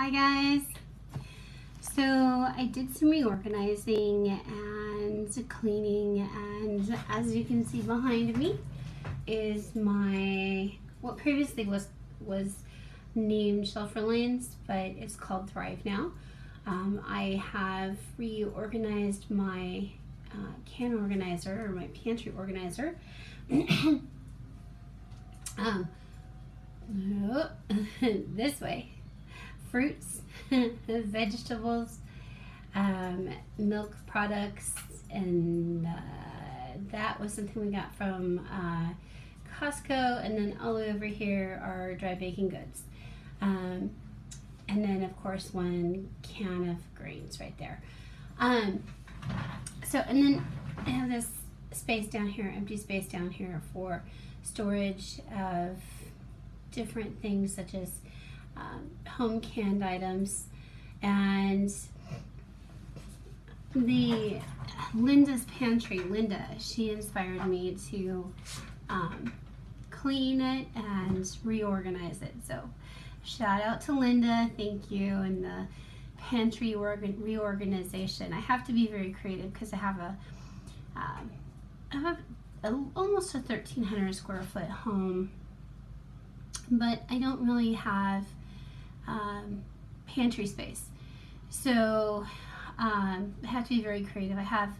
Hi guys. So I did some reorganizing and cleaning, and as you can see behind me is my what previously was named Shelfer Lanes, but it's called Thrive now. I have reorganized my can organizer, or my pantry organizer. This way. Fruits, vegetables, milk products, and that was something we got from Costco. And then all the way over here are dry baking goods. And then, of course, one can of grains right there. And then I have this space down here, empty space down here for storage of different things such as home canned items. And the Linda's Pantry, she inspired me to clean it and reorganize it. So shout out to Linda, thank you, and the pantry reorganization. I have to be very creative because I have almost a 1,300 square foot home, but I don't really have pantry space. So I have to be very creative. I have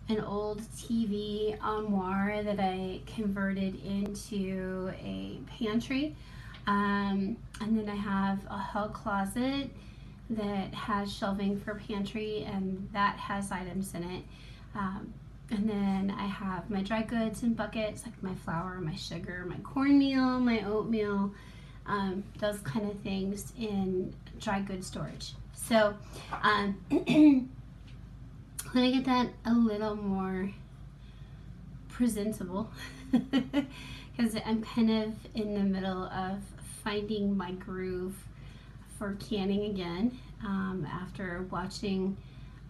an old TV armoire that I converted into a pantry. And then I have a hall closet that has shelving for pantry, and that has items in it. And then I have my dry goods in buckets, like my flour, my sugar, my cornmeal, my oatmeal, those kind of things in dry goods storage. So let me get that a little more presentable because I'm kind of in the middle of finding my groove for canning again, after watching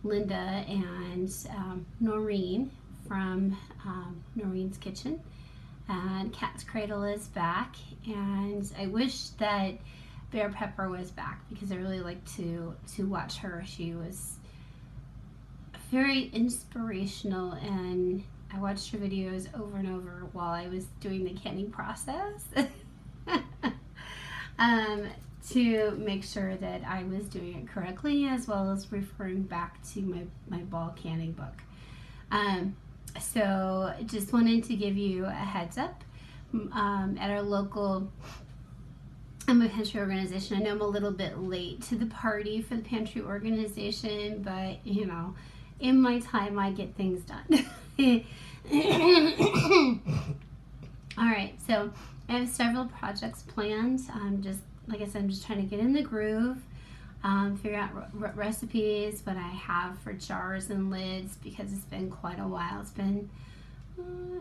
Linda and Noreen from Noreen's Kitchen. And Cat's Cradle is back, and I wish that Bear Pepper was back because I really like to watch her. She was very inspirational, and I watched her videos over and over while I was doing the canning process to make sure that I was doing it correctly, as well as referring back to my ball canning book. So just wanted to give you a heads up. At our local pantry organization, I know I'm a little bit late to the party for the pantry organization, but you know, in my time I get things done. Alright, so I have several projects planned. Like I said, I'm just trying to get in the groove, figure out recipes, what I have for jars and lids, because it's been quite a while. It's been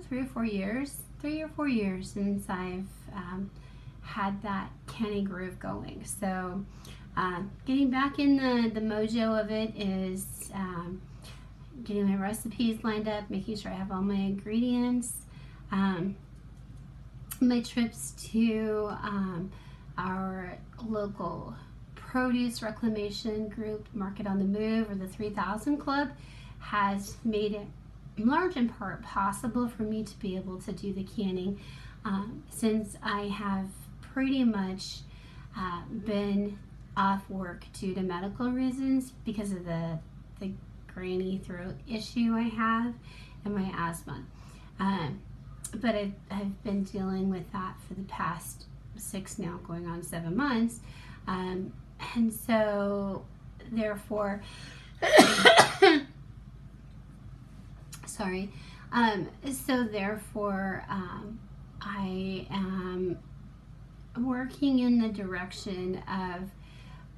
3 or 4 years since I've had that canning groove going. So getting back in the mojo of it is getting my recipes lined up, making sure I have all my ingredients, my trips to our local produce reclamation group, Market on the Move, or the 3000 Club, has made it large in part possible for me to be able to do the canning, since I have pretty much been off work due to medical reasons because of the grainy throat issue I have and my asthma. But I've been dealing with that for the past 6, now going on 7 months, and so therefore sorry, so therefore I am working in the direction of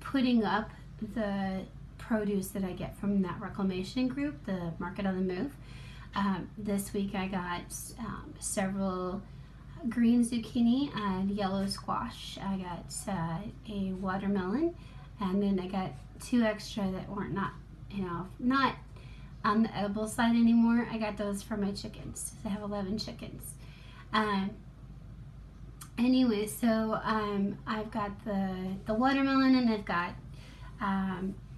putting up the produce that I get from that reclamation group, the Market on the Move. This week I got several green zucchini and yellow squash. I got a watermelon, and then I got 2 extra that weren't not on the edible side anymore. I got those for my chickens. I have 11 chickens. Anyway, so I've got the watermelon, and I've got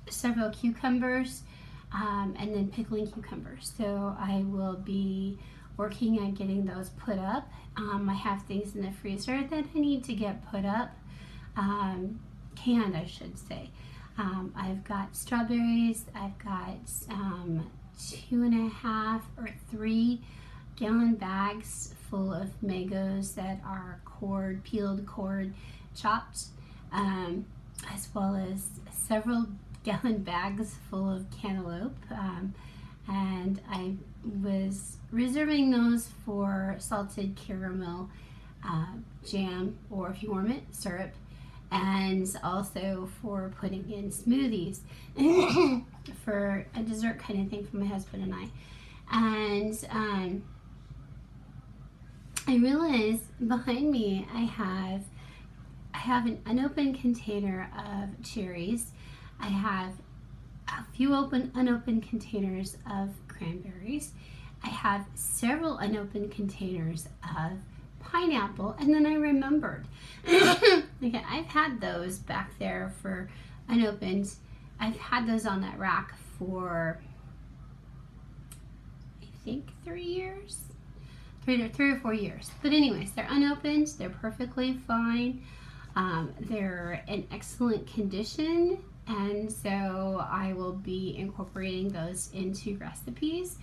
several cucumbers, and then pickling cucumbers. So I will be working on getting those put up. I have things in the freezer that I need to get put up, canned I should say. I've got strawberries, I've got 2.5 or 3 gallon bags full of mangoes that are peeled, chopped, as well as several gallon bags full of cantaloupe, and I was reserving those for salted caramel jam, or if you warm it, syrup, and also for putting in smoothies for a dessert kind of thing for my husband and I. And I realized behind me I have an unopened container of cherries. I have a few unopened containers of cranberries. I have several unopened containers of pineapple, and then I remembered okay, I've had those back there for unopened. I've had those on that rack for I think 3 years, 3 or 4 years. But anyways, they're unopened. They're perfectly fine. They're in excellent condition, and so I will be incorporating those into recipes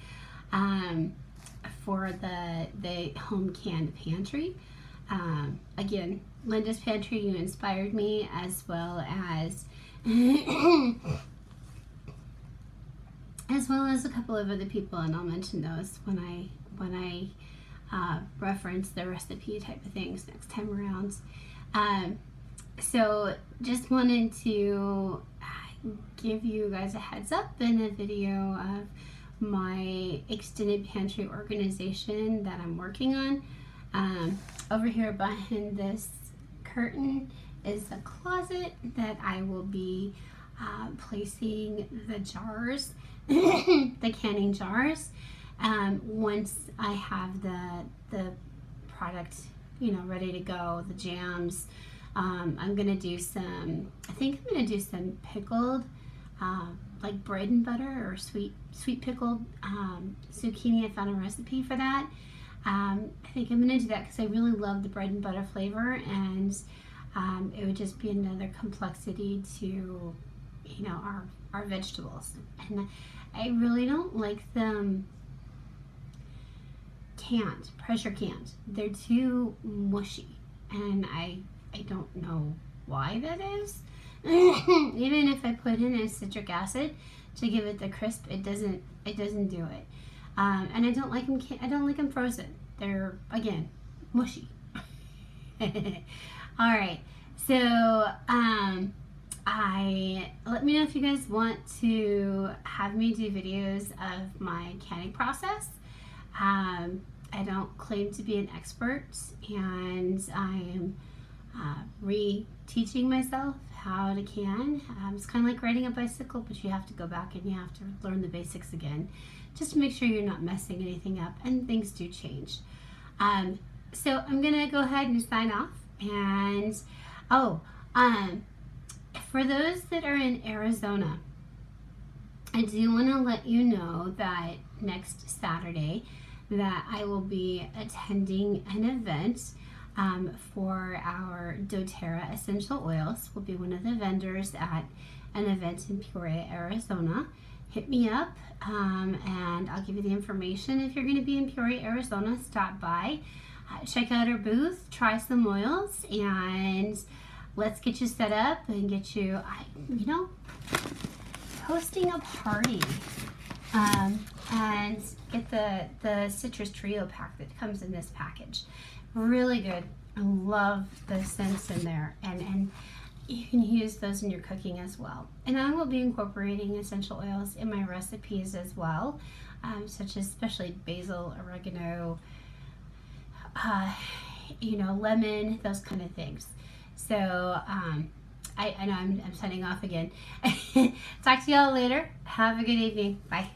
for the home canned pantry. Again, Linda's Pantry, you inspired me, as well as a couple of other people, and I'll mention those when I reference the recipe type of things next time around. So just wanted to give you guys a heads up in a video of my extended pantry organization that I'm working on. Over here behind this curtain is a closet that I will be placing the jars, the canning jars, once I have the product, ready to go, the jams. I'm gonna do some, I think I'm gonna do some pickled, like bread and butter or sweet pickled zucchini. I found a recipe for that. I think I'm gonna do that because I really love the bread and butter flavor, and it would just be another complexity to, our vegetables. And I really don't like them pressure canned. They're too mushy, and I don't know why that is. Even if I put in a citric acid to give it the crisp, it doesn't do it. And I don't like them. I don't like them frozen. They're, again, mushy. All right. So let me know if you guys want to have me do videos of my canning process. I don't claim to be an expert, and I am re-teaching myself how to can. It's kind of like riding a bicycle, but you have to go back and you have to learn the basics again, just to make sure you're not messing anything up, and things do change. So I'm gonna go ahead and sign off, and for those that are in Arizona, I do want to let you know that next Saturday that I will be attending an event for our doTERRA essential oils. Will be one of the vendors at an event in Peoria, Arizona. Hit me up, and I'll give you the information. If you're going to be in Peoria, Arizona, stop by, check out our booth, try some oils, and let's get you set up and get you, hosting a party, and get the citrus trio pack that comes in this package. Really good. I love the scents in there, and you can use those in your cooking as well. And I will be incorporating essential oils in my recipes as well, such as especially basil, oregano, lemon, those kind of things. So I know I'm signing off again. Talk to y'all later. Have a good evening. Bye.